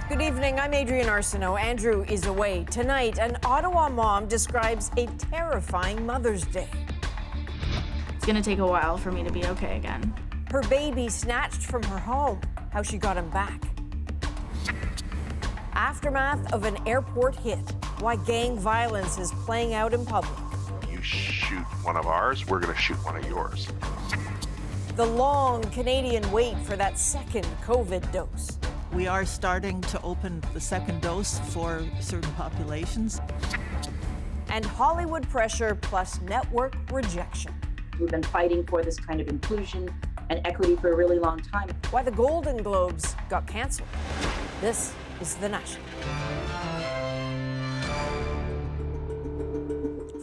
Good evening, I'm Adrienne Arsenault. Andrew is away. Tonight, an Ottawa mom describes a terrifying Mother's Day. It's gonna take a while for me to be okay again. Her baby snatched from her home, how she got him back. Aftermath of an airport hit, why gang violence is playing out in public. You shoot one of ours, we're gonna shoot one of yours. The long Canadian wait for that second COVID dose. We are starting to open the second dose for certain populations. And Hollywood pressure plus network rejection. We've been fighting for this kind of inclusion and equity for a really long time. Why the Golden Globes got canceled. This is The National.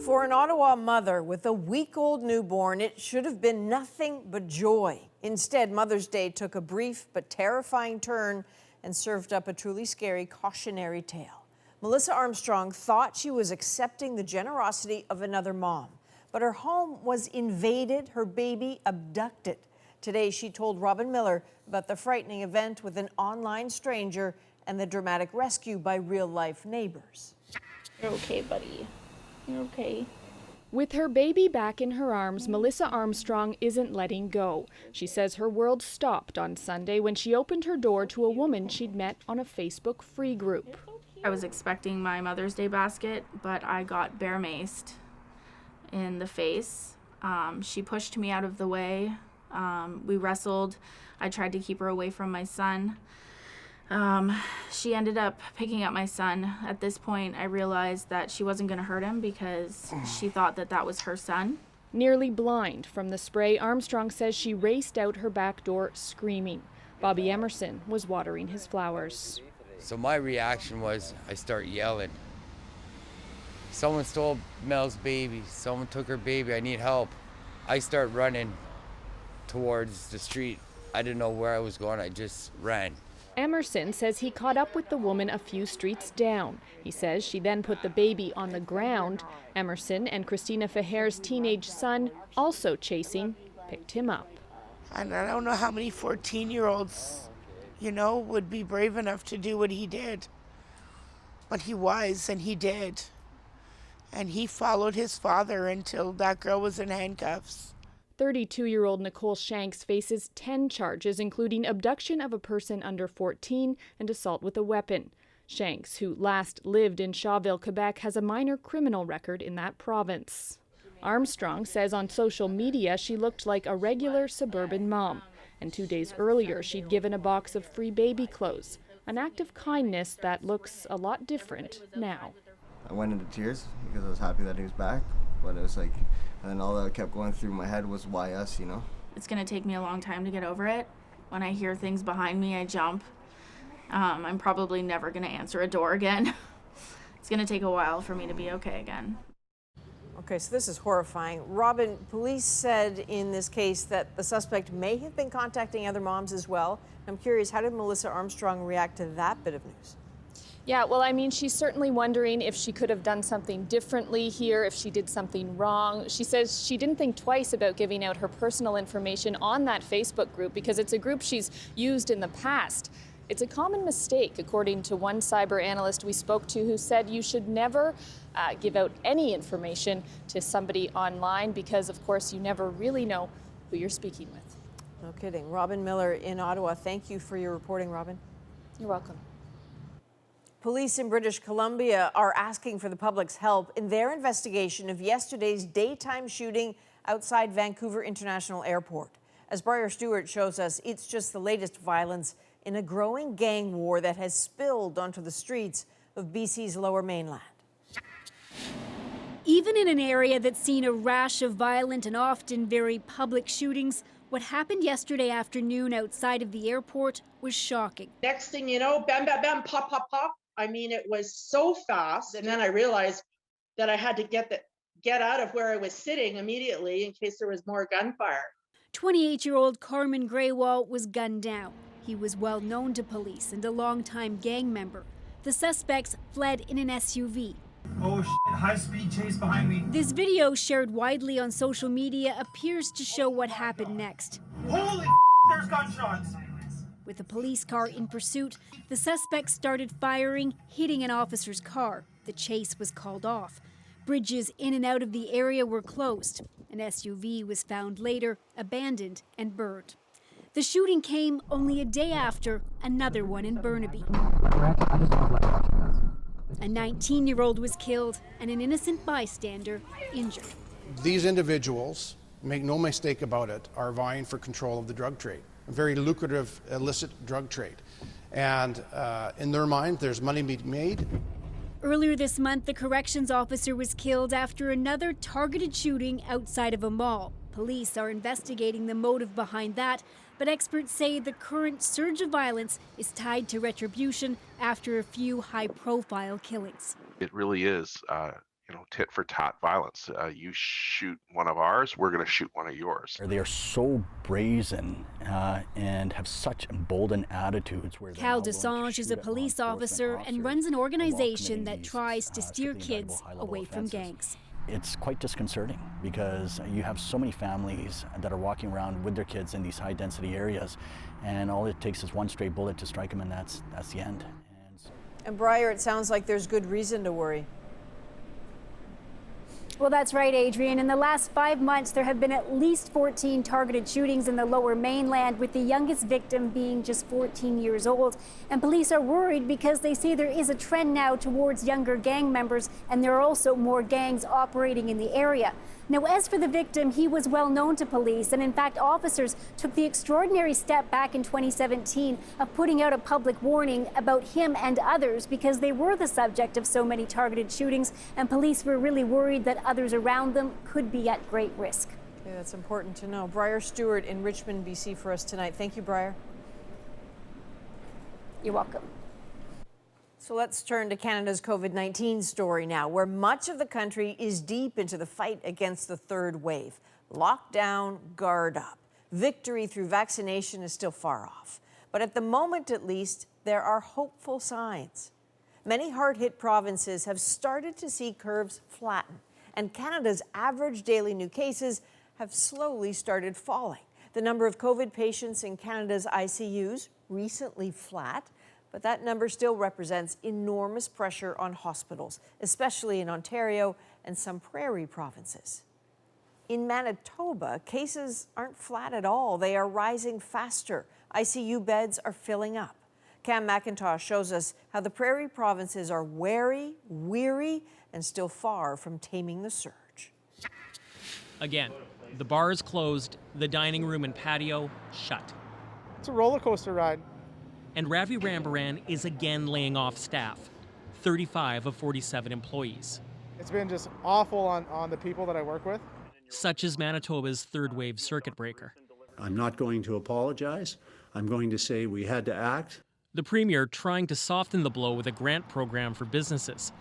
For an Ottawa mother with a week-old newborn, it should have been nothing but joy. Instead, Mother's Day took a brief but terrifying turn and served up a truly scary cautionary tale. Melissa Armstrong thought she was accepting the generosity of another mom, but her home was invaded, her baby abducted. Today, she told Robin Miller about the frightening event with an online stranger and the dramatic rescue by real-life neighbors. You're okay, buddy. You're okay. With her baby back in her arms, Melissa Armstrong isn't letting go. She says her world stopped on Sunday when she opened her door to a woman she'd met on a Facebook free group. I was expecting my Mother's Day basket, but I got bear maced in the face. She pushed me out of the way. We wrestled. I tried to keep her away from my son. She ended up picking up my son. At this point, I realized that she wasn't going to hurt him because she thought that that was her son. Nearly blind from the spray, Armstrong says she raced out her back door screaming. Bobby Emerson was watering his flowers. So my reaction was I start yelling. Someone stole Mel's baby. Someone took her baby. I need help. I start running towards the street. I didn't know where I was going. I just ran. Emerson says he caught up with the woman a few streets down. He says she then put the baby on the ground. Emerson and Christina Faher's teenage son, also chasing, picked him up. And I don't know how many 14-year-olds, would be brave enough to do what he did. But he was, and he did. And he followed his father until that girl was in handcuffs. 32-year-old Nicole Shanks faces 10 charges, including abduction of a person under 14 and assault with a weapon. Shanks, who last lived in Shawville, Quebec, has a minor criminal record in that province. Armstrong says on social media she looked like a regular suburban mom. And 2 days earlier, she'd given a box of free baby clothes, an act of kindness that looks a lot different now. I went into tears because I was happy that he was back, but it was like, and then all that kept going through my head was why us, It's going to take me a long time to get over it. When I hear things behind me, I jump. I'm probably never going to answer a door again. It's going to take a while for me to be okay again. Okay, so this is horrifying. Robin, police said in this case that the suspect may have been contacting other moms as well. I'm curious, how did Melissa Armstrong react to that bit of news? Yeah, well, I mean, she's certainly wondering if she could have done something differently here, if she did something wrong. She says she didn't think twice about giving out her personal information on that Facebook group because it's a group she's used in the past. It's a common mistake, according to one cyber analyst we spoke to who said you should never give out any information to somebody online because, of course, you never really know who you're speaking with. No kidding. Robin Miller in Ottawa, thank you for your reporting, Robin. You're welcome. Police in British Columbia are asking for the public's help in their investigation of yesterday's daytime shooting outside Vancouver International Airport. As Briar Stewart shows us, it's just the latest violence in a growing gang war that has spilled onto the streets of BC's Lower Mainland. Even in an area that's seen a rash of violent and often very public shootings, what happened yesterday afternoon outside of the airport was shocking. Next thing you know, bam, bam, bam, pop, pop, pop. I mean, it was so fast. And then I realized that I had to get out of where I was sitting immediately in case there was more gunfire. 28-year-old Carmen Greywall was gunned down. He was well known to police and a longtime gang member. The suspects fled in an SUV. Oh shit, high-speed chase behind me. This video shared widely on social media appears to show what happened next. Holy there's gunshots. With a police car in pursuit, the suspects started firing, hitting an officer's car. The chase was called off. Bridges in and out of the area were closed. An SUV was found later, abandoned and burned. The shooting came only a day after another one in Burnaby. A 19-year-old was killed and an innocent bystander injured. These individuals, make no mistake about it, are vying for control of the drug trade, a very lucrative illicit drug trade. And in their mind, there's money to be made. Earlier this month, the corrections officer was killed after another targeted shooting outside of a mall. Police are investigating the motive behind that, but experts say the current surge of violence is tied to retribution after a few high-profile killings. It really is, tit for tat violence. You shoot one of ours, we're going to shoot one of yours. They are so brazen and have such emboldened attitudes. Cal Desange is a police officer and runs an organization that tries to steer kids away from gangs. It's quite disconcerting because you have so many families that are walking around with their kids in these high-density areas, and all it takes is one stray bullet to strike them, and that's the end. And Briar, it sounds like there's good reason to worry. Well, that's right, Adrian. In the last 5 months, there have been at least 14 targeted shootings in the Lower Mainland, with the youngest victim being just 14 years old. And police are worried because they say there is a trend now towards younger gang members, and there are also more gangs operating in the area. Now, as for the victim, he was well known to police, and in fact, officers took the extraordinary step back in 2017 of putting out a public warning about him and others because they were the subject of so many targeted shootings, and police were really worried that others around them could be at great risk. Yeah, that's important to know. Briar Stewart in Richmond, BC for us tonight. Thank you, Briar. You're welcome. So let's turn to Canada's COVID-19 story now, where much of the country is deep into the fight against the third wave. Lockdown, guard up. Victory through vaccination is still far off. But at the moment, at least, there are hopeful signs. Many hard-hit provinces have started to see curves flatten, and Canada's average daily new cases have slowly started falling. The number of COVID patients in Canada's ICUs recently flat, but that number still represents enormous pressure on hospitals, especially in Ontario and some Prairie provinces. In Manitoba, cases aren't flat at all. They are rising faster. ICU beds are filling up. Cam McIntosh shows us how the Prairie provinces are wary, weary, and still far from taming the surge. Again, the bar is closed, the dining room and patio shut. It's a roller coaster ride. And Ravi Rambaran is again laying off staff, 35 of 47 employees. It's been just awful on the people that I work with. Such as Manitoba's third wave circuit breaker. I'm not going to apologize. I'm going to say we had to act. The Premier trying to soften the blow with a grant program for businesses.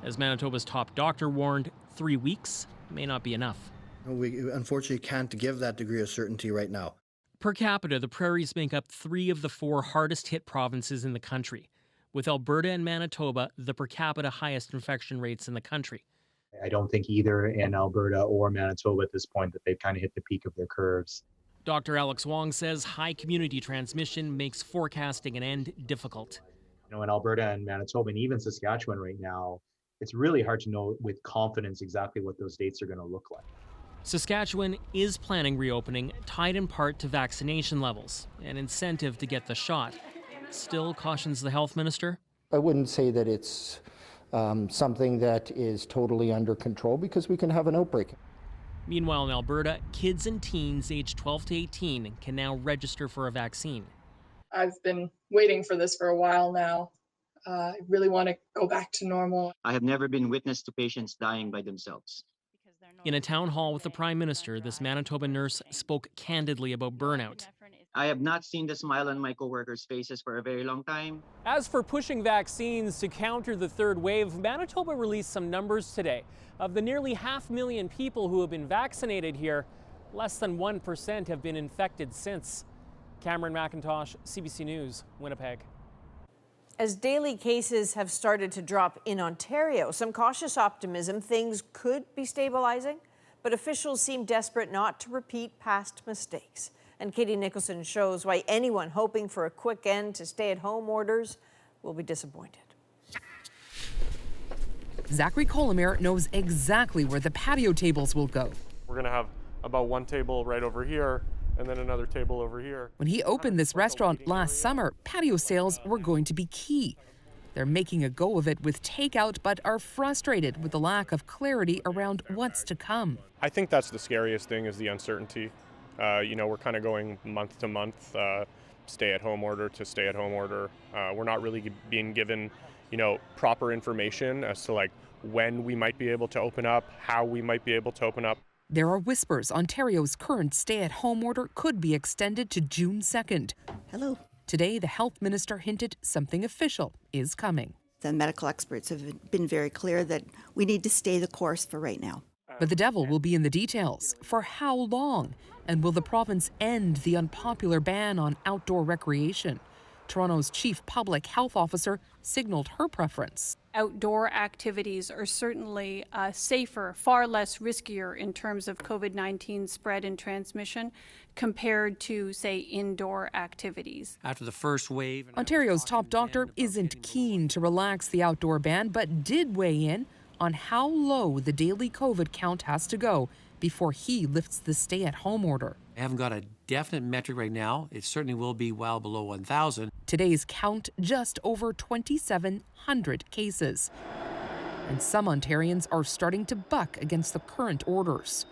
As Manitoba's top doctor warned, 3 weeks may not be enough. We unfortunately can't give that degree of certainty right now. Per capita, the Prairies make up 3 of the 4 hardest hit provinces in the country, with Alberta and Manitoba the per capita highest infection rates in the country. I don't think either in Alberta or Manitoba at this point that they've kind of hit the peak of their curves. Dr. Alex Wong says high community transmission makes forecasting an end difficult. In Alberta and Manitoba and even Saskatchewan right now, it's really hard to know with confidence exactly what those dates are going to look like. Saskatchewan is planning reopening, tied in part to vaccination levels, an incentive to get the shot. Still, cautions the health minister. I wouldn't say that it's something that is totally under control because we can have an outbreak. Meanwhile, in Alberta, kids and teens aged 12 to 18 can now register for a vaccine. I've been waiting for this for a while now. I really want to go back to normal. I have never been witness to patients dying by themselves. In a town hall with the Prime Minister, this Manitoba nurse spoke candidly about burnout. I have not seen the smile on my coworkers' faces for a very long time. As for pushing vaccines to counter the third wave, Manitoba released some numbers today. Of the nearly 500,000 people who have been vaccinated here, less than 1% have been infected since. Cameron McIntosh, CBC News, Winnipeg. As daily cases have started to drop in Ontario, some cautious optimism things could be stabilizing, but officials seem desperate not to repeat past mistakes. And Katie Nicholson shows why anyone hoping for a quick end to stay-at-home orders will be disappointed. Zachary Colomer knows exactly where the patio tables will go. We're going to have about one table right over here and then another table over here. When he opened this restaurant last summer, patio sales were going to be key. They're making a go of it with takeout, but are frustrated with the lack of clarity around what's to come. I think that's the scariest thing is the uncertainty. We're kind of going month to month, stay-at-home order to stay-at-home order. We're not really being given, proper information as to like when we might be able to open up, how we might be able to open up. There are whispers Ontario's current stay-at-home order could be extended to June 2nd. Hello. Today, the health minister hinted something official is coming. The medical experts have been very clear that we need to stay the course for right now. But the devil will be in the details. For how long? And will the province end the unpopular ban on outdoor recreation? Toronto's chief public health officer signaled her preference. Outdoor activities are certainly safer, far less riskier in terms of COVID-19 spread and transmission compared to, say, indoor activities. After the first wave, Ontario's top doctor isn't keen to relax the outdoor ban, but did weigh in on how low the daily COVID count has to go before he lifts the stay-at-home order. I haven't got a definite metric right now. It certainly will be well below 1,000. Today's count just over 2,700 cases. And some Ontarians are starting to buck against the current orders.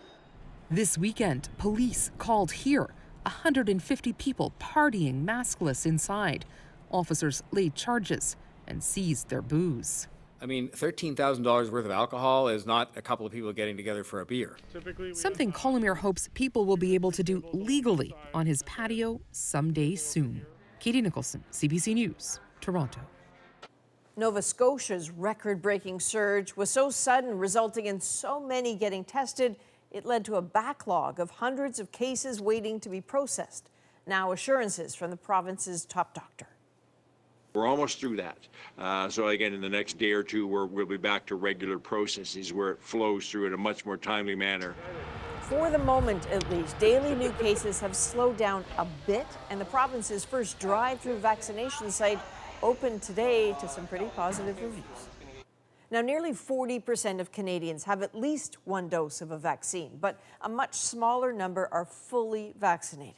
This weekend, police called here 150 people partying maskless inside. Officers laid charges and seized their booze. I mean, $13,000 worth of alcohol is not a couple of people getting together for a beer. Something Colomer hopes people will be able to do legally on his patio someday soon. Katie Nicholson, CBC News, Toronto. Nova Scotia's record-breaking surge was so sudden, resulting in so many getting tested, it led to a backlog of hundreds of cases waiting to be processed. Now assurances from the province's top doctor. We're almost through that. So again, in the next day or two, we'll be back to regular processes where it flows through in a much more timely manner. For the moment, at least, daily new cases have slowed down a bit, and the province's first drive-through vaccination site opened today to some pretty positive reviews. Now, nearly 40% of Canadians have at least one dose of a vaccine, but a much smaller number are fully vaccinated.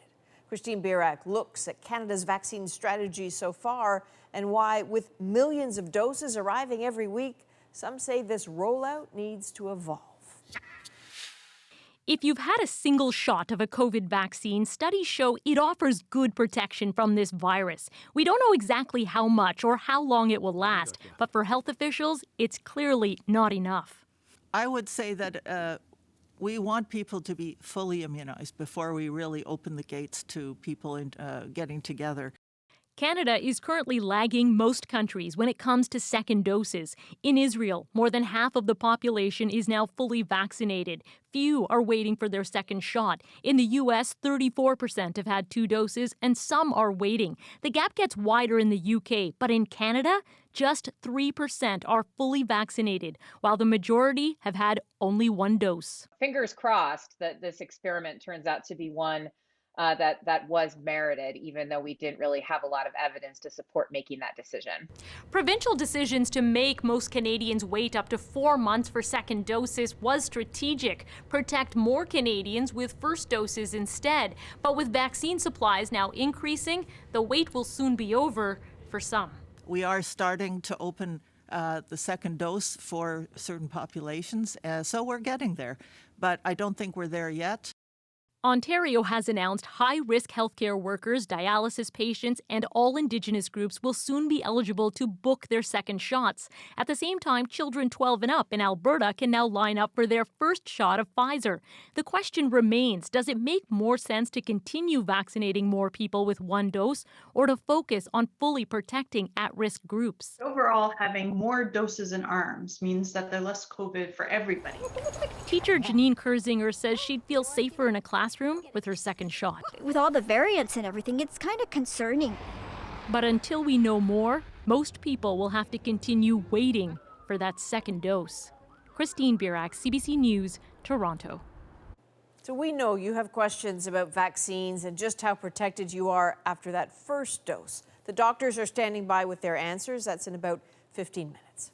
Christine Birack looks at Canada's vaccine strategy so far and why, with millions of doses arriving every week, some say this rollout needs to evolve. If you've had a single shot of a COVID vaccine, studies show it offers good protection from this virus. We don't know exactly how much or how long it will last, but for health officials, it's clearly not enough. I would say that we want people to be fully immunized before we really open the gates to people getting together. Canada is currently lagging most countries when it comes to second doses. In Israel, more than half of the population is now fully vaccinated. Few are waiting for their second shot. In the U.S., 34% have had 2 doses, and some are waiting. The gap gets wider in the U.K., but in Canada, just 3% are fully vaccinated, while the majority have had only 1 dose. Fingers crossed that this experiment turns out to be one that was merited, even though we didn't really have a lot of evidence to support making that decision. Provincial decisions to make most Canadians wait up to 4 months for second doses was strategic. Protect more Canadians with first doses instead. But with vaccine supplies now increasing, the wait will soon be over for some. We are starting to open the second dose for certain populations, so we're getting there. But I don't think we're there yet. Ontario has announced high-risk healthcare workers, dialysis patients, and all Indigenous groups will soon be eligible to book their second shots. At the same time, children 12 and up in Alberta can now line up for their first shot of Pfizer. The question remains, does it make more sense to continue vaccinating more people with 1 dose or to focus on fully protecting at-risk groups? Overall, having more doses in arms means that there's less COVID for everybody. Teacher Janine Kurzinger says she'd feel safer in a classroom with her second shot. With all the variants and everything, it's kind of concerning. But until we know more, most people will have to continue waiting for that second dose. Christine Birack, CBC News, Toronto. So we know you have questions about vaccines and just how protected you are after that first dose. The doctors are standing by with their answers. That's in about 15 minutes.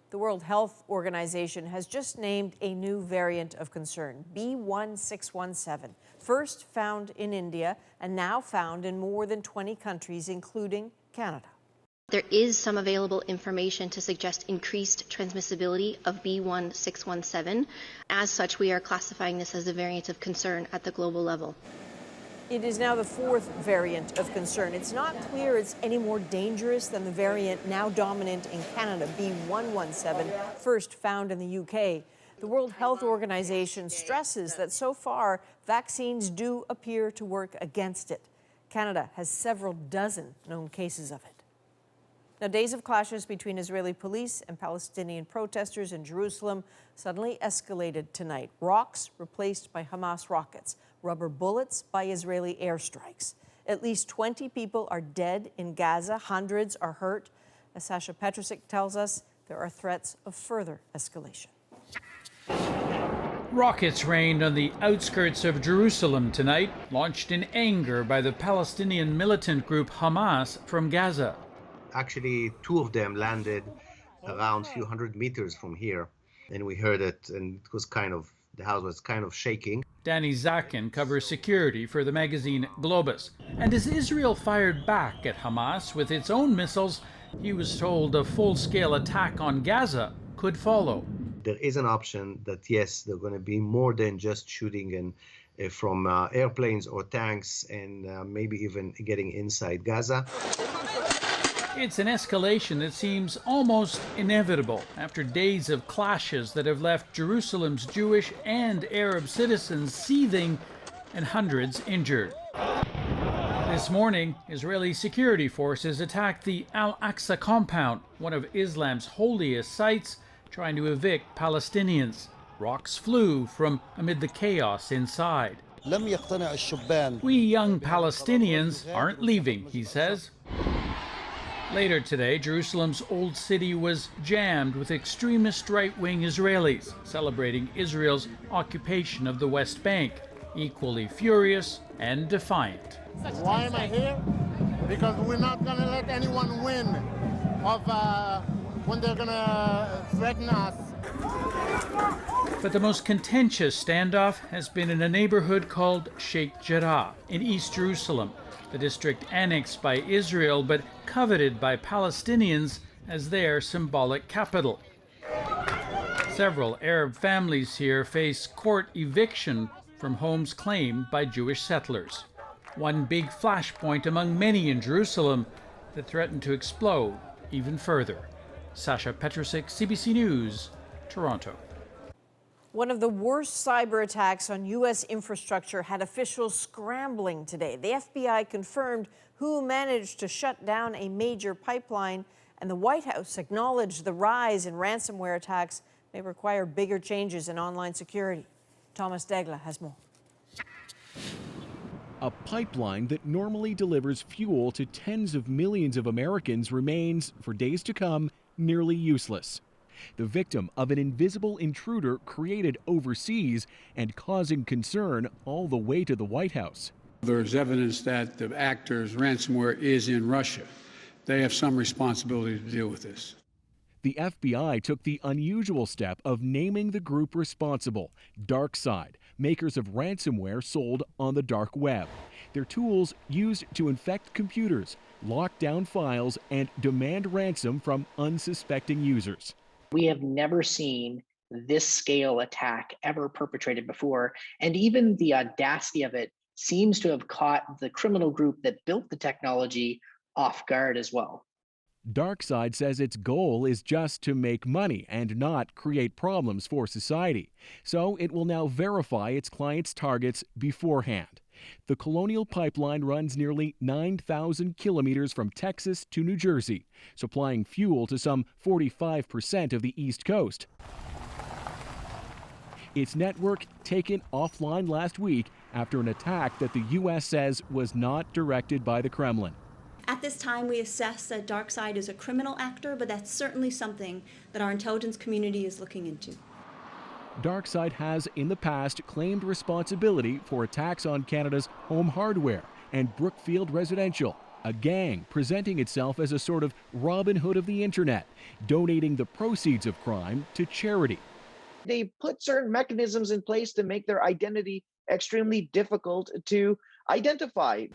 The World Health Organization has just named a new variant of concern, B.1.617, first found in India and now found in more than 20 countries, including Canada. There is some available information to suggest increased transmissibility of B.1.617. As such, we are classifying this as a variant of concern at the global level. It is now the fourth variant of concern. It's not clear it's any more dangerous than the variant now dominant in Canada, B.1.1.7, first found in the UK. The World Health Organization stresses that so far, vaccines do appear to work against it. Canada has several dozen known cases of it. Now, days of clashes between Israeli police and Palestinian protesters in Jerusalem suddenly escalated tonight. Rocks replaced by Hamas rockets, rubber bullets by Israeli airstrikes. At least 20 people are dead in Gaza. Hundreds are hurt. As Sasha Petrusik tells us, there are threats of further escalation. Rockets rained on the outskirts of Jerusalem tonight, launched in anger by the Palestinian militant group Hamas from Gaza. Actually, two of them landed around a few hundred meters from here, and we heard it, and it was the house was kind of shaking. Danny Zakin covers security for the magazine Globus. And as Israel fired back at Hamas with its own missiles, he was told a full-scale attack on Gaza could follow. There is an option that, yes, there are going to be more than just shooting from airplanes or tanks and maybe even getting inside Gaza. It's an escalation that seems almost inevitable after days of clashes that have left Jerusalem's Jewish and Arab citizens seething and hundreds injured. This morning, Israeli security forces attacked the Al-Aqsa compound, one of Islam's holiest sites, trying to evict Palestinians. Rocks flew from amid the chaos inside. We young Palestinians aren't leaving, he says. Later today, Jerusalem's Old City was jammed with extremist right-wing Israelis celebrating Israel's occupation of the West Bank, equally furious and defiant. Why am I here? Because we're not going to let anyone win when they're going to threaten us. But the most contentious standoff has been in a neighborhood called Sheikh Jarrah in East Jerusalem, the district annexed by Israel but coveted by Palestinians as their symbolic capital. Several Arab families here face court eviction from homes claimed by Jewish settlers. One big flashpoint among many in Jerusalem that threatened to explode even further. Sasha Petrusik, CBC News, Toronto. One of the worst cyber attacks on U.S. infrastructure had officials scrambling today. The FBI confirmed who managed to shut down a major pipeline, and the White House acknowledged the rise in ransomware attacks may require bigger changes in online security. Thomas Degla has more. A pipeline that normally delivers fuel to tens of millions of Americans remains, for days to come, nearly useless. The victim of an invisible intruder created overseas and causing concern all the way to the White House. There's evidence that the actor's ransomware is in Russia. They have some responsibility to deal with this. The FBI took the unusual step of naming the group responsible, DarkSide, makers of ransomware sold on the dark web. Their tools used to infect computers, lock down files, and demand ransom from unsuspecting users. We have never seen this scale attack ever perpetrated before, and even the audacity of it seems to have caught the criminal group that built the technology off guard as well. DarkSide says its goal is just to make money and not create problems for society. So it will now verify its clients' targets beforehand. The Colonial Pipeline runs nearly 9,000 kilometers from Texas to New Jersey, supplying fuel to some 45% of the East Coast. Its network taken offline last week after an attack that the U.S. says was not directed by the Kremlin. At this time, we assess that DarkSide is a criminal actor, but that's certainly something that our intelligence community is looking into. DarkSide has in the past claimed responsibility for attacks on Canada's Home Hardware and Brookfield Residential, a gang presenting itself as a sort of Robin Hood of the internet, donating the proceeds of crime to charity. They put certain mechanisms in place to make their identity extremely difficult to identify.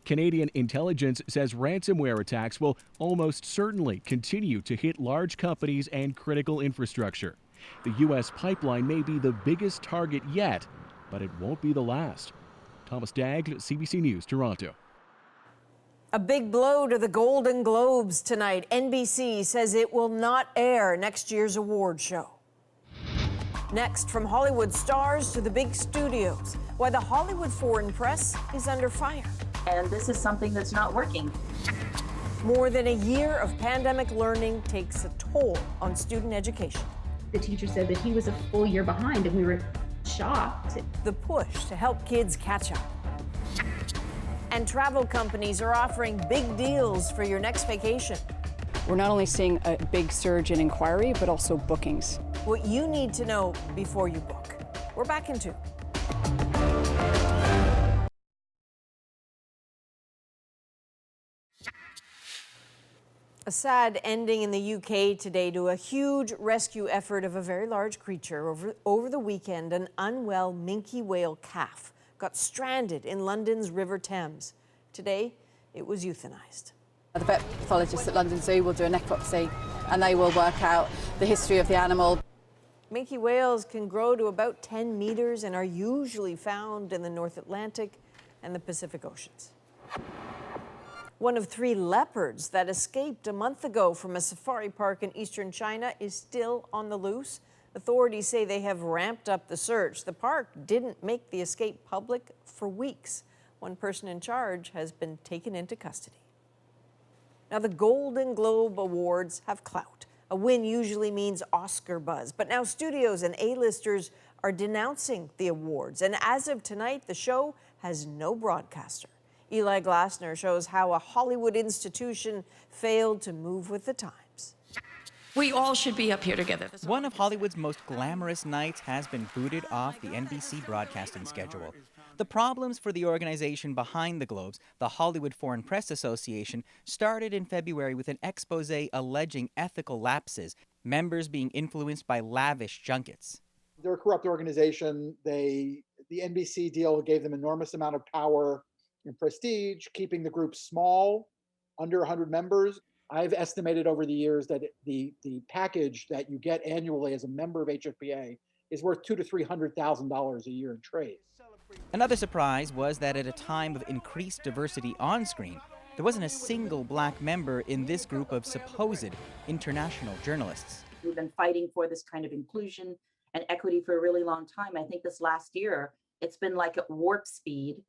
Canadian intelligence says ransomware attacks will almost certainly continue to hit large companies and critical infrastructure. The U.S. pipeline may be the biggest target yet, but it won't be the last. Thomas Dagg, CBC News, Toronto. A big blow to the Golden Globes tonight. NBC says it will not air next year's award show. Next, from Hollywood stars to the big studios, why the Hollywood foreign press is under fire. And this is something that's not working. More than a year of pandemic learning takes a toll on student education. The teacher said that he was a full year behind, and we were shocked. The push to help kids catch up. And travel companies are offering big deals for your next vacation. We're not only seeing a big surge in inquiry, but also bookings. What you need to know before you book. We're back in 2. A sad ending in the UK today to a huge rescue effort of a very large creature. Over the weekend, an unwell minke whale calf got stranded in London's River Thames. Today, it was euthanized. The vet pathologists at London Zoo will do a necropsy and they will work out the history of the animal. Minke whales can grow to about 10 meters and are usually found in the North Atlantic and the Pacific Oceans. One of 3 leopards that escaped a month ago from a safari park in eastern China is still on the loose. Authorities say they have ramped up the search. The park didn't make the escape public for weeks. One person in charge has been taken into custody. Now, the Golden Globe Awards have clout. A win usually means Oscar buzz, but now studios and A-listers are denouncing the awards. And as of tonight, the show has no broadcaster. Eli Glasner shows how a Hollywood institution failed to move with the times. We all should be up here together. One of Hollywood's most glamorous nights has been booted off the NBC broadcasting schedule. The problems for the organization behind the Globes, the Hollywood Foreign Press Association, started in February with an expose alleging ethical lapses, members being influenced by lavish junkets. They're a corrupt organization. The NBC deal gave them enormous amount of power and prestige, keeping the group small, under 100 members. I've estimated over the years that the package that you get annually as a member of HFPA is worth $200,000 to $300,000 a year in trade. Another surprise was that at a time of increased diversity on screen, there wasn't a single black member in this group of supposed international journalists. We've been fighting for this kind of inclusion and equity for a really long time. I think this last year, it's been like at warp speed.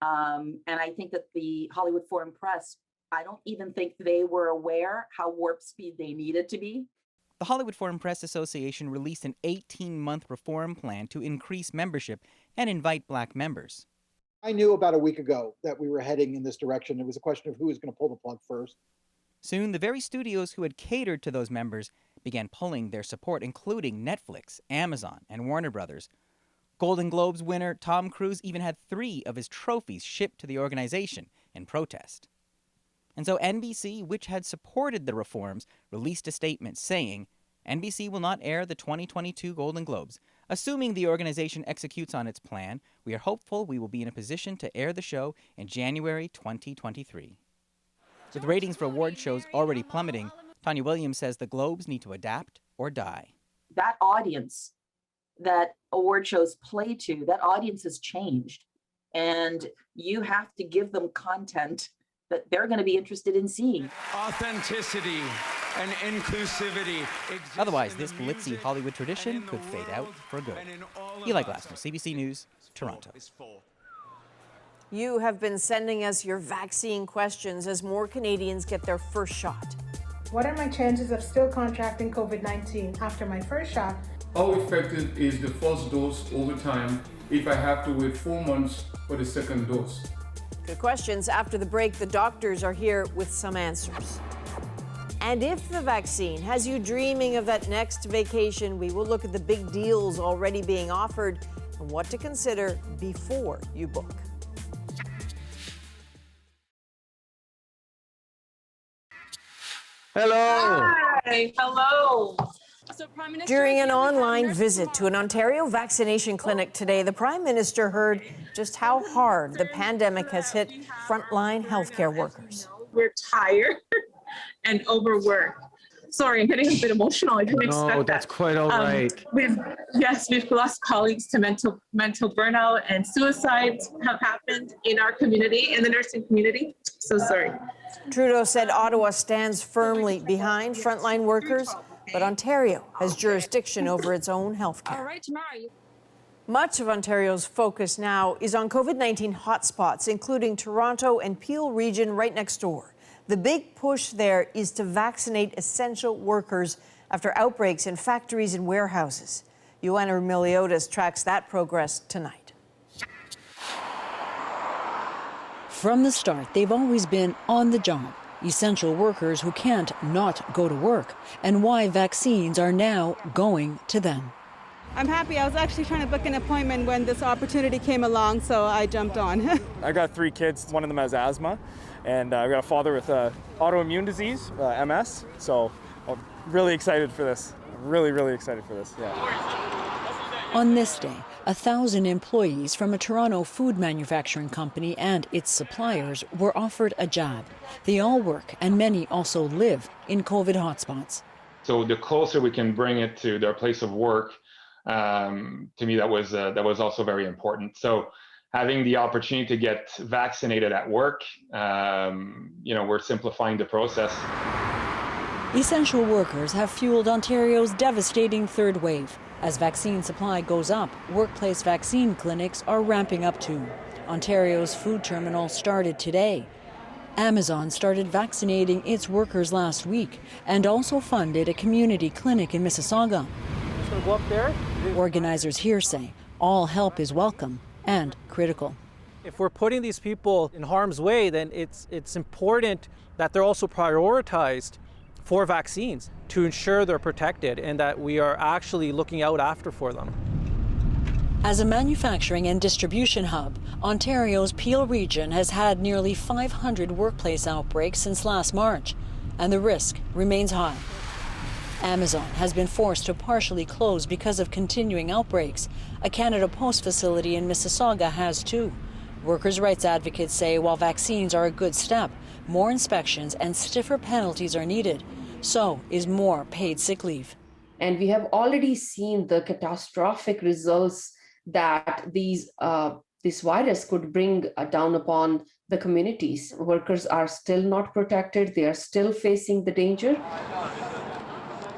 And I think that the Hollywood Foreign Press, I don't even think they were aware how warp speed they needed to be. The Hollywood Foreign Press Association released an 18-month reform plan to increase membership and invite black members. I knew about a week ago that we were heading in this direction. It was a question of who was going to pull the plug first. Soon, the very studios who had catered to those members began pulling their support, including Netflix, Amazon, and Warner Brothers. Golden Globes winner Tom Cruise even had 3 of his trophies shipped to the organization in protest. And so NBC, which had supported the reforms, released a statement saying, NBC will not air the 2022 Golden Globes. Assuming the organization executes on its plan, we are hopeful we will be in a position to air the show in January 2023. With ratings for award shows already plummeting, Tanya Williams says the Globes need to adapt or die. That audience that award shows play to, that audience has changed. And you have to give them content that they're going to be interested in seeing. Authenticity and inclusivity. Otherwise, this glitzy Hollywood tradition could fade out for good. Eli Glasner, CBC News, Toronto. You have been sending us your vaccine questions as more Canadians get their first shot. What are my chances of still contracting COVID-19 after my first shot? How effective is the first dose over time if I have to wait 4 months for the second dose? Good questions. After the break, the doctors are here with some answers. And if the vaccine has you dreaming of that next vacation, we will look at the big deals already being offered and what to consider before you book. Hello. Hi. Hello. During an online visit to an Ontario vaccination clinic today, the Prime Minister heard just how hard the pandemic has hit frontline healthcare workers. We're tired and overworked. Sorry, I'm getting a bit emotional. I didn't expect that. No, that's quite all right. We've lost colleagues to mental burnout, and suicides have happened in our community, in the nursing community. So sorry. Trudeau said Ottawa stands firmly behind frontline workers, but Ontario has jurisdiction over its own health care. All right, tomorrow. Much of Ontario's focus now is on COVID-19 hotspots, including Toronto and Peel region right next door. The big push there is to vaccinate essential workers after outbreaks in factories and warehouses. Ioana Miliotis tracks that progress tonight. From the start, they've always been on the job. Essential workers who can't not go to work, and why vaccines are now going to them. I'm happy. I was actually trying to book an appointment when this opportunity came along, so I jumped on. I got 3 kids. One of them has asthma, and I got a father with autoimmune disease, MS. So I'm really excited for this. Really, really excited for this. Yeah. On this day, 1,000 employees from a Toronto food manufacturing company and its suppliers were offered a job. They all work, and many also live in COVID hotspots. So the closer we can bring it to their place of work, to me, that was also very important. So having the opportunity to get vaccinated at work, we're simplifying the process. Essential workers have fueled Ontario's devastating third wave. As vaccine supply goes up, workplace vaccine clinics are ramping up too. Ontario's food terminal started today. Amazon started vaccinating its workers last week and also funded a community clinic in Mississauga. Just gonna go up there. Organizers here say all help is welcome and critical. If we're putting these people in harm's way, then it's important that they're also prioritized for vaccines to ensure they're protected and that we are actually looking out after for them. As a manufacturing and distribution hub, Ontario's Peel region has had nearly 500 workplace outbreaks since last March, and the risk remains high. Amazon has been forced to partially close because of continuing outbreaks. A Canada Post facility in Mississauga has too. Workers' rights advocates say while vaccines are a good step, more inspections and stiffer penalties are needed. So is more paid sick leave. And we have already seen the catastrophic results that this virus could bring down upon the communities. Workers are still not protected. They are still facing the danger.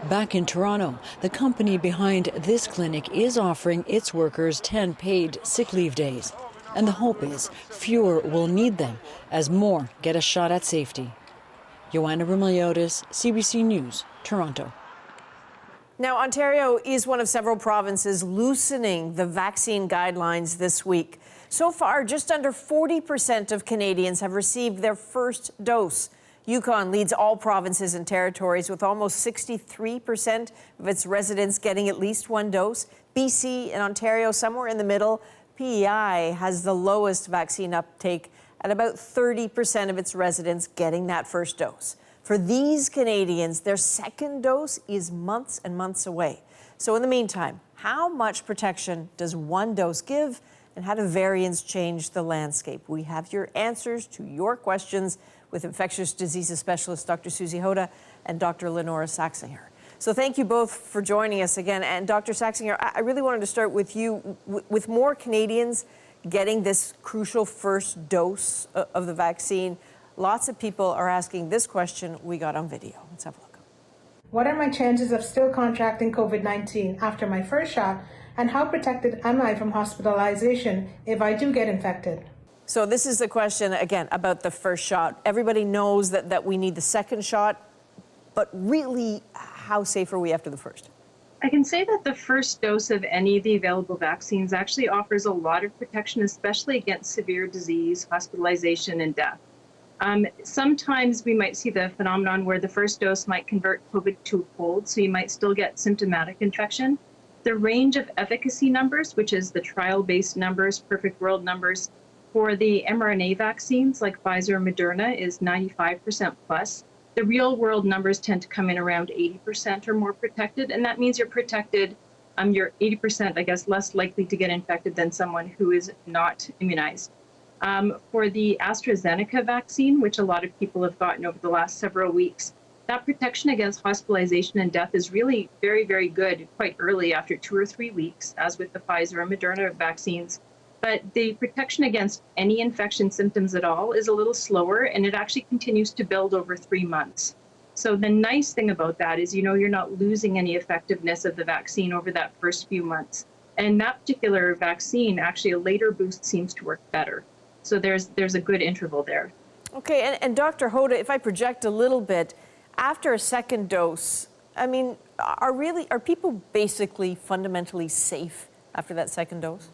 Back in Toronto, the company behind this clinic is offering its workers 10 paid sick leave days. And the hope is fewer will need them as more get a shot at safety. Ioana Miliotis, CBC News, Toronto. Now, Ontario is one of several provinces loosening the vaccine guidelines this week. So far, just under 40% of Canadians have received their first dose. Yukon leads all provinces and territories with almost 63% of its residents getting at least one dose. BC and Ontario somewhere in the middle. PEI has the lowest vaccine uptake at about 30% of its residents getting that first dose. For these Canadians, their second dose is months and months away. So in the meantime, how much protection does one dose give, and how do variants change the landscape? We have your answers to your questions with infectious diseases specialist Dr. Susie Hoda and Dr. Lenora Saxinger. So thank you both for joining us again. And Dr. Saxinger, I really wanted to start with you. With more Canadians getting this crucial first dose of the vaccine, lots of people are asking this question we got on video. Let's have a look. What are my chances of still contracting COVID-19 after my first shot, and how protected am I from hospitalization if I do get infected? So this is the question, again, about the first shot. Everybody knows that we need the second shot, but really, how safe are we after the first? I can say that the first dose of any of the available vaccines actually offers a lot of protection, especially against severe disease, hospitalization, and death. Sometimes we might see the phenomenon where the first dose might convert COVID to a cold, so you might still get symptomatic infection. The range of efficacy numbers, which is the trial-based numbers, perfect world numbers, for the mRNA vaccines like Pfizer and Moderna is 95% plus. The real-world numbers tend to come in around 80% or more protected, and that means you're protected. You're 80%, I guess, less likely to get infected than someone who is not immunized. For the AstraZeneca vaccine, which a lot of people have gotten over the last several weeks, that protection against hospitalization and death is really very, very good quite early after 2 or 3 weeks, as with the Pfizer and Moderna vaccines. But the protection against any infection symptoms at all is a little slower, and it actually continues to build over 3 months. So the nice thing about that is, you're not losing any effectiveness of the vaccine over that first few months. And that particular vaccine, actually a later boost seems to work better. So there's a good interval there. Okay, and Dr. Hoda, if I project a little bit, after a second dose, I mean, are people basically fundamentally safe after that second dose?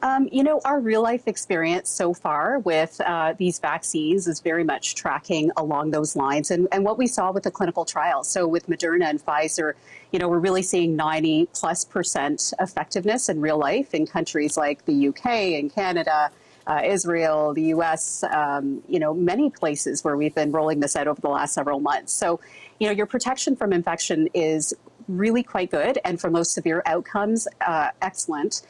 Our real life experience so far with these vaccines is very much tracking along those lines. And what we saw with the clinical trials, so with Moderna and Pfizer, we're really seeing 90+% effectiveness in real life in countries like the UK and Canada, Israel, the US, many places where we've been rolling this out over the last several months. So, your protection from infection is really quite good. And from those severe outcomes, excellent.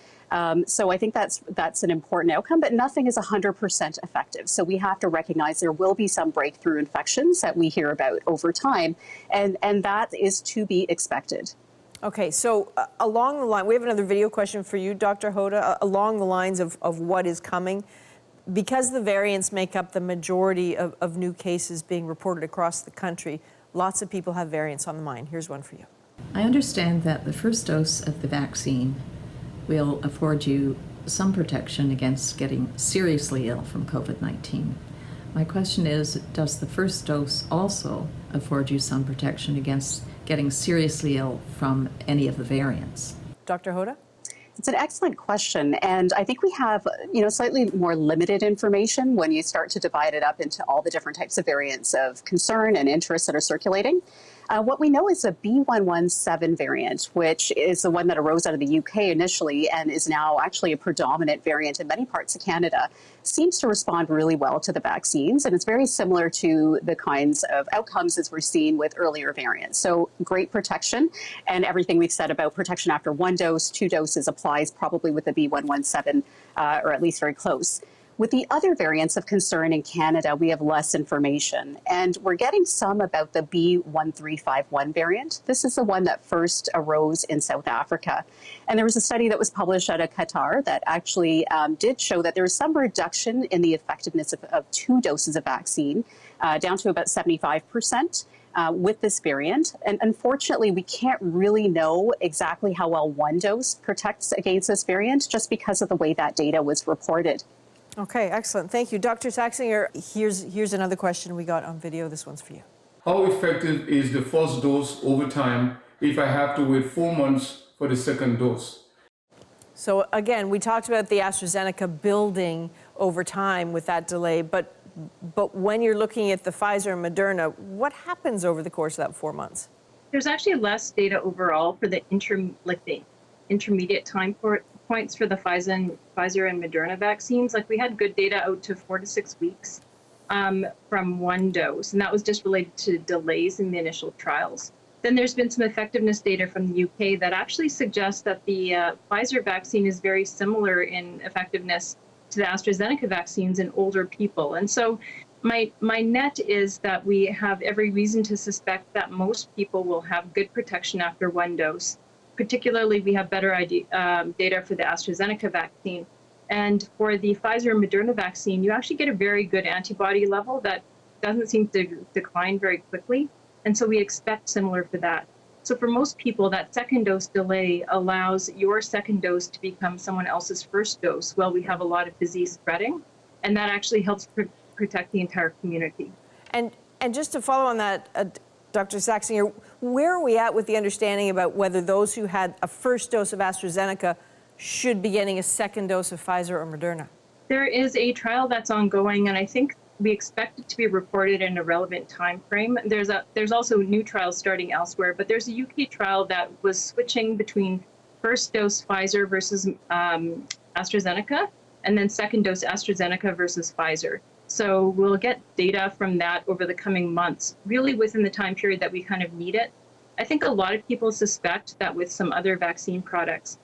So I think that's an important outcome, but nothing is 100% effective. So we have to recognize there will be some breakthrough infections that we hear about over time, and that is to be expected. Okay, so along the line, we have another video question for you, Dr. Hoda, along the lines of what is coming. Because the variants make up the majority of new cases being reported across the country, lots of people have variants on the mind. Here's one for you. I understand that the first dose of the vaccine will afford you some protection against getting seriously ill from COVID-19. My question is, does the first dose also afford you some protection against getting seriously ill from any of the variants? Dr. Hoda? It's an excellent question, and I think we have, slightly more limited information when you start to divide it up into all the different types of variants of concern and interest that are circulating. What we know is a B117 variant, which is the one that arose out of the UK initially and is now actually a predominant variant in many parts of Canada, seems to respond really well to the vaccines. And it's very similar to the kinds of outcomes as we're seeing with earlier variants. So great protection, and everything we've said about protection after 1 dose, 2 doses applies probably with the B117, or at least very close. With the other variants of concern in Canada, we have less information, and we're getting some about the B1351 variant. This is the one that first arose in South Africa. And there was a study that was published out of Qatar that actually did show that there was some reduction in the effectiveness of 2 doses of vaccine, down to about 75%. With this variant. And unfortunately, we can't really know exactly how well 1 dose protects against this variant just because of the way that data was reported. Okay, excellent. Thank you. Dr. Saxinger, here's another question we got on video. This one's for you. How effective is the first dose over time if I have to wait 4 months for the second dose? So again, we talked about the AstraZeneca building over time with that delay, but when you're looking at the Pfizer and Moderna, what happens over the course of that 4 months? There's actually less data overall for the intermediate time points for the Pfizer and Moderna vaccines. Like, we had good data out to 4 to 6 weeks from 1 dose, and that was just related to delays in the initial trials. Then there's been some effectiveness data from the UK that actually suggests that the Pfizer vaccine is very similar in effectiveness to the AstraZeneca vaccines in older people. And so my net is that we have every reason to suspect that most people will have good protection after 1 dose. Particularly, we have better data for the AstraZeneca vaccine. And for the Pfizer and Moderna vaccine, you actually get a very good antibody level that doesn't seem to decline very quickly. And so we expect similar for that. So for most people, that second dose delay allows your second dose to become someone else's first dose while we have a lot of disease spreading. And that actually helps protect the entire community. And just to follow on that, Dr. Saxinger, where are we at with the understanding about whether those who had a first dose of AstraZeneca should be getting a second dose of Pfizer or Moderna? There is a trial that's ongoing, and I think We expect it to be reported in a relevant time frame. There's also new trials starting elsewhere, but there's a UK trial that was switching between first dose Pfizer versus AstraZeneca, and then second dose AstraZeneca versus Pfizer. So we'll get data from that over the coming months, really within the time period that we kind of need it. I think a lot of people suspect that with some other vaccine products,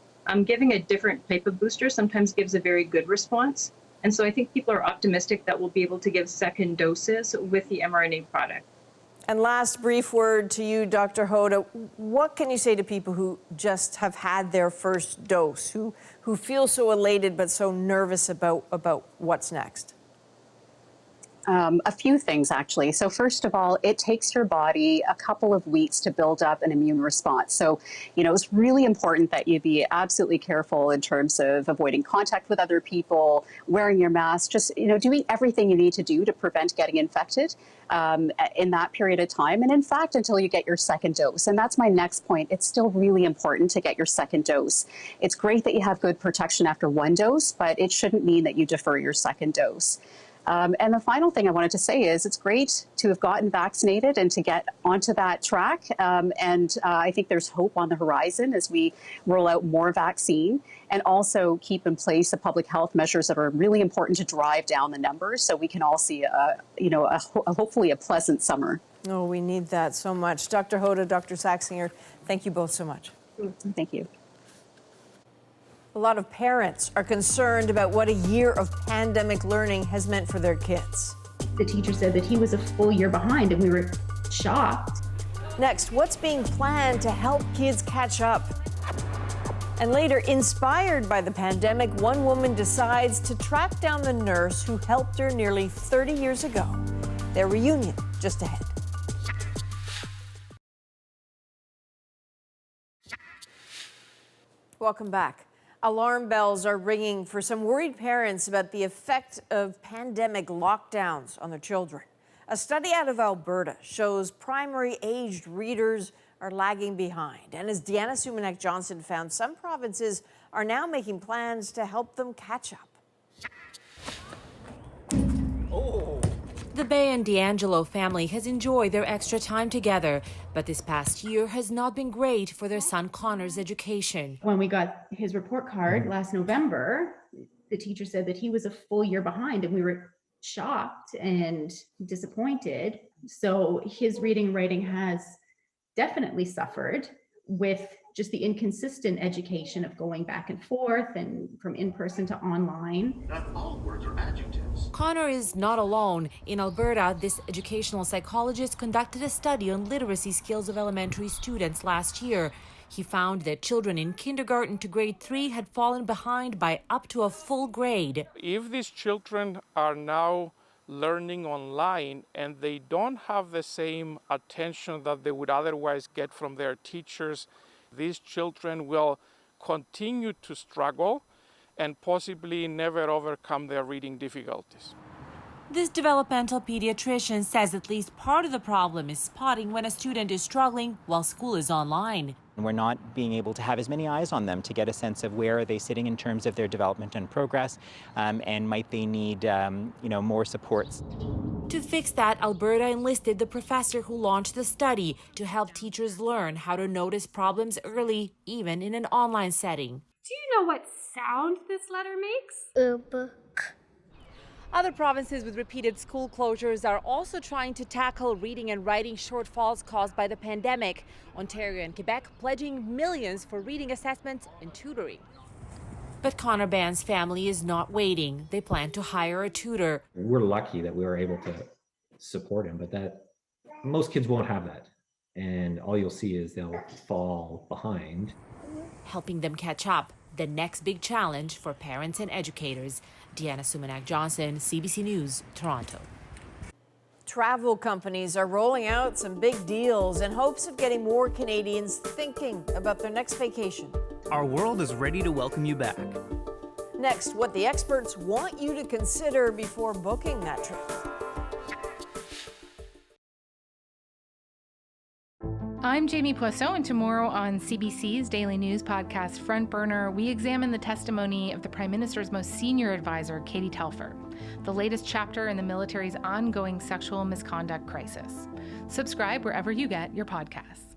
giving a different type of booster sometimes gives a very good response. And so I think people are optimistic that we'll be able to give second doses with the mRNA product. And last brief word to you, Dr. Hoda. What can you say to people who just have had their first dose, who feel so elated but so nervous about what's next? A few things, actually. So first of all, it takes your body a couple of weeks to build up an immune response. So, it's really important that you be absolutely careful in terms of avoiding contact with other people, wearing your mask, just, doing everything you need to do to prevent getting infected in that period of time. And in fact, until you get your second dose. And that's my next point. It's still really important to get your second dose. It's great that you have good protection after one dose, but it shouldn't mean that you defer your second dose. And the final thing I wanted to say is it's great to have gotten vaccinated and to get onto that track. And I think there's hope on the horizon as we roll out more vaccine and also keep in place the public health measures that are really important to drive down the numbers so we can all see, hopefully a pleasant summer. Oh, we need that so much. Dr. Hoda, Dr. Saxinger, thank you both so much. Thank you. A lot of parents are concerned about what a year of pandemic learning has meant for their kids. The teacher said that he was a full year behind, and we were shocked. Next, what's being planned to help kids catch up? And later, inspired by the pandemic, one woman decides to track down the nurse who helped her nearly 30 years ago. Their reunion just ahead. Welcome back. Alarm bells are ringing for some worried parents about the effect of pandemic lockdowns on their children. A study out of Alberta shows primary-aged readers are lagging behind. And as Deanna Sumanek-Johnson found, some provinces are now making plans to help them catch up. The Bay and D'Angelo family has enjoyed their extra time together, but this past year has not been great for their son Connor's education. When we got his report card last November, the teacher said that he was a full year behind, and we were shocked and disappointed. So his reading and writing has definitely suffered with just the inconsistent education of going back and forth and from in-person to online. Not all words are adjectives. Connor is not alone. In Alberta, this educational psychologist conducted a study on literacy skills of elementary students last year. He found that children in kindergarten to grade 3 had fallen behind by up to a full grade. If these children are now learning online and they don't have the same attention that they would otherwise get from their teachers, these children will continue to struggle and possibly never overcome their reading difficulties. This developmental pediatrician says at least part of the problem is spotting when a student is struggling while school is online. We're not being able to have as many eyes on them to get a sense of where are they sitting in terms of their development and progress, and might they need more supports. To fix that, Alberta enlisted the professor who launched the study to help teachers learn how to notice problems early, even in an online setting. Do you know what sound this letter makes? Other provinces with repeated school closures are also trying to tackle reading and writing shortfalls caused by the pandemic. Ontario and Quebec pledging millions for reading assessments and tutoring. But Connor Band's family is not waiting. They plan to hire a tutor. We're lucky that we were able to support him, but that most kids won't have that. And all you'll see is they'll fall behind. Helping them catch up, the next big challenge for parents and educators. Deanna Sumanek-Johnson, CBC News, Toronto. Travel companies are rolling out some big deals in hopes of getting more Canadians thinking about their next vacation. Our world is ready to welcome you back. Next, what the experts want you to consider before booking that trip. I'm Jamie Poisson, and tomorrow on CBC's daily news podcast Front Burner, we examine the testimony of the Prime Minister's most senior advisor, Katie Telford, the latest chapter in the military's ongoing sexual misconduct crisis. Subscribe wherever you get your podcasts.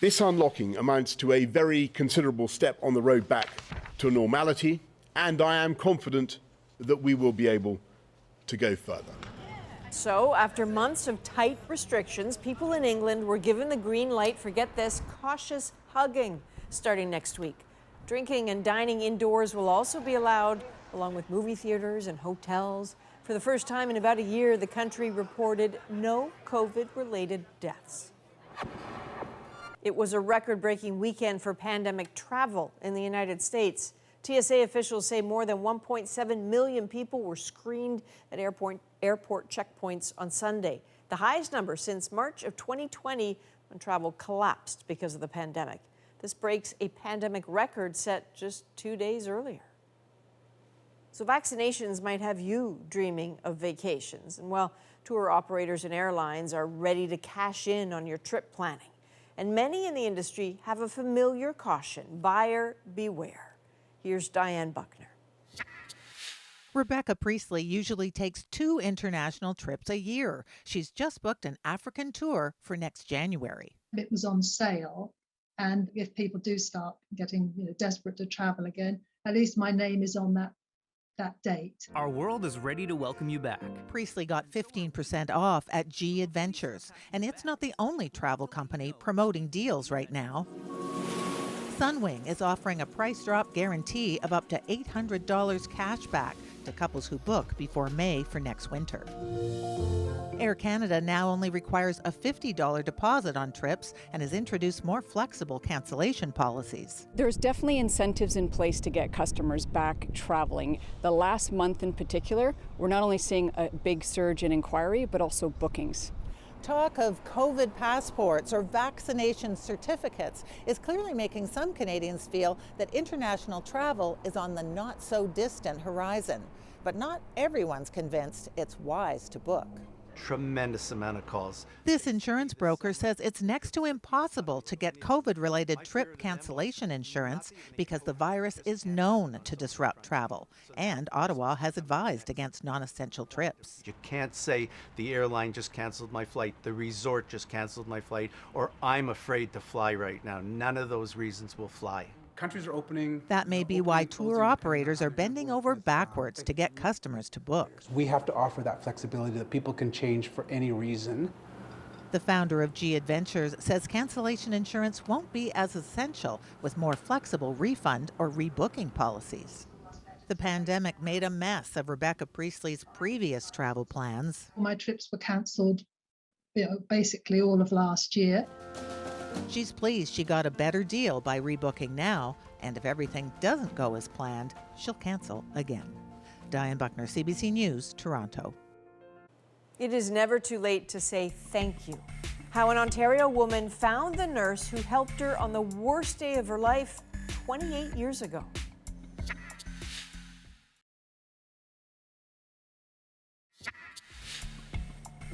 This unlocking amounts to a very considerable step on the road back to normality, and I am confident that we will be able to go further. So, after months of tight restrictions, people in England were given the green light for, get this, cautious hugging starting next week. Drinking and dining indoors will also be allowed, along with movie theaters and hotels. For the first time in about a year, the country reported no COVID-related deaths. It was a record-breaking weekend for pandemic travel in the United States. TSA officials say more than 1.7 million people were screened at airport checkpoints on Sunday, the highest number since March of 2020, when travel collapsed because of the pandemic. This breaks a pandemic record set just 2 days earlier. So vaccinations might have you dreaming of vacations. And while tour operators and airlines are ready to cash in on your trip planning, and many in the industry have a familiar caution: buyer beware. Here's Diane Buckner. Rebecca Priestley usually takes 2 international trips a year. She's just booked an African tour for next January. It was on sale, and if people do start getting desperate to travel again, at least my name is on that date. Our world is ready to welcome you back. Priestley got 15% off at G Adventures, and it's not the only travel company promoting deals right now. Sunwing is offering a price drop guarantee of up to $800 cash back to couples who book before May for next winter. Air Canada now only requires a $50 deposit on trips and has introduced more flexible cancellation policies. There's definitely incentives in place to get customers back traveling. The last month in particular, we're not only seeing a big surge in inquiry, but also bookings. Talk of COVID passports or vaccination certificates is clearly making some Canadians feel that international travel is on the not-so-distant horizon. But not everyone's convinced it's wise to book. Tremendous amount of calls. This insurance broker says it's next to impossible to get COVID-related trip cancellation insurance because the virus is known to disrupt travel, and Ottawa has advised against non-essential trips. You can't say the airline just canceled my flight, the resort just canceled my flight, or I'm afraid to fly right now. None of those reasons will fly. Countries are opening. That may be why tour operators are bending over backwards to get customers to book. We have to offer that flexibility that people can change for any reason. The founder of G Adventures says cancellation insurance won't be as essential with more flexible refund or rebooking policies. The pandemic made a mess of Rebecca Priestley's previous travel plans. My trips were cancelled, basically all of last year. She's pleased she got a better deal by rebooking now, and if everything doesn't go as planned, she'll cancel again. Diane Buckner, CBC News, Toronto. It is never too late to say thank you. How an Ontario woman found the nurse who helped her on the worst day of her life 28 years ago.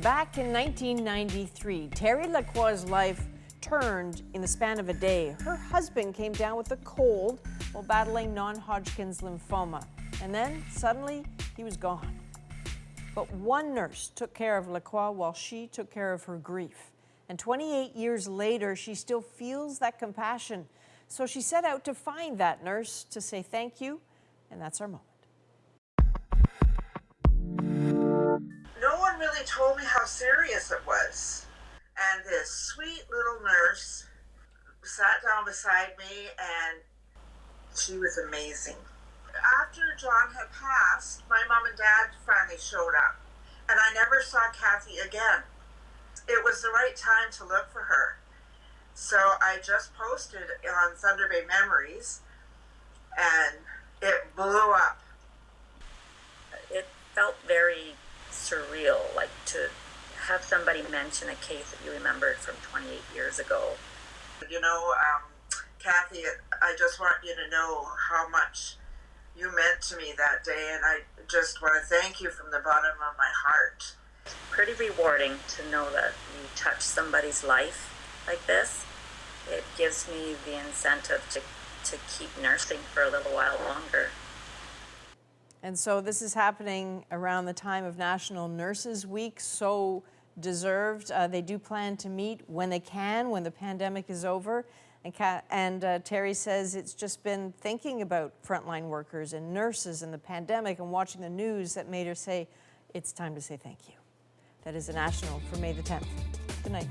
Back in 1993, Terry Lacroix's life turned in the span of a day. Her husband came down with a cold while battling non-Hodgkin's lymphoma. And then, suddenly, he was gone. But one nurse took care of Lacroix while she took care of her grief. And 28 years later, she still feels that compassion. So she set out to find that nurse to say thank you, and that's our moment. No one really told me how serious it was. And this sweet little nurse sat down beside me, and she was amazing. After John had passed, my mom and dad finally showed up, and I never saw Kathy again. It was the right time to look for her. So I just posted on Thunder Bay Memories, and it blew up. It felt very surreal, like to have somebody mention a case that you remembered from 28 years ago. You know, Kathy, I just want you to know how much you meant to me that day, and I just want to thank you from the bottom of my heart. It's pretty rewarding to know that you touched somebody's life like this, it gives me the incentive to keep nursing for a little while longer. And so this is happening around the time of National Nurses Week, so deserved. They do plan to meet when they can, when the pandemic is over. And Terry says it's just been thinking about frontline workers and nurses and the pandemic and watching the news that made her say, it's time to say thank you. That is a national for May the 10th. Good night.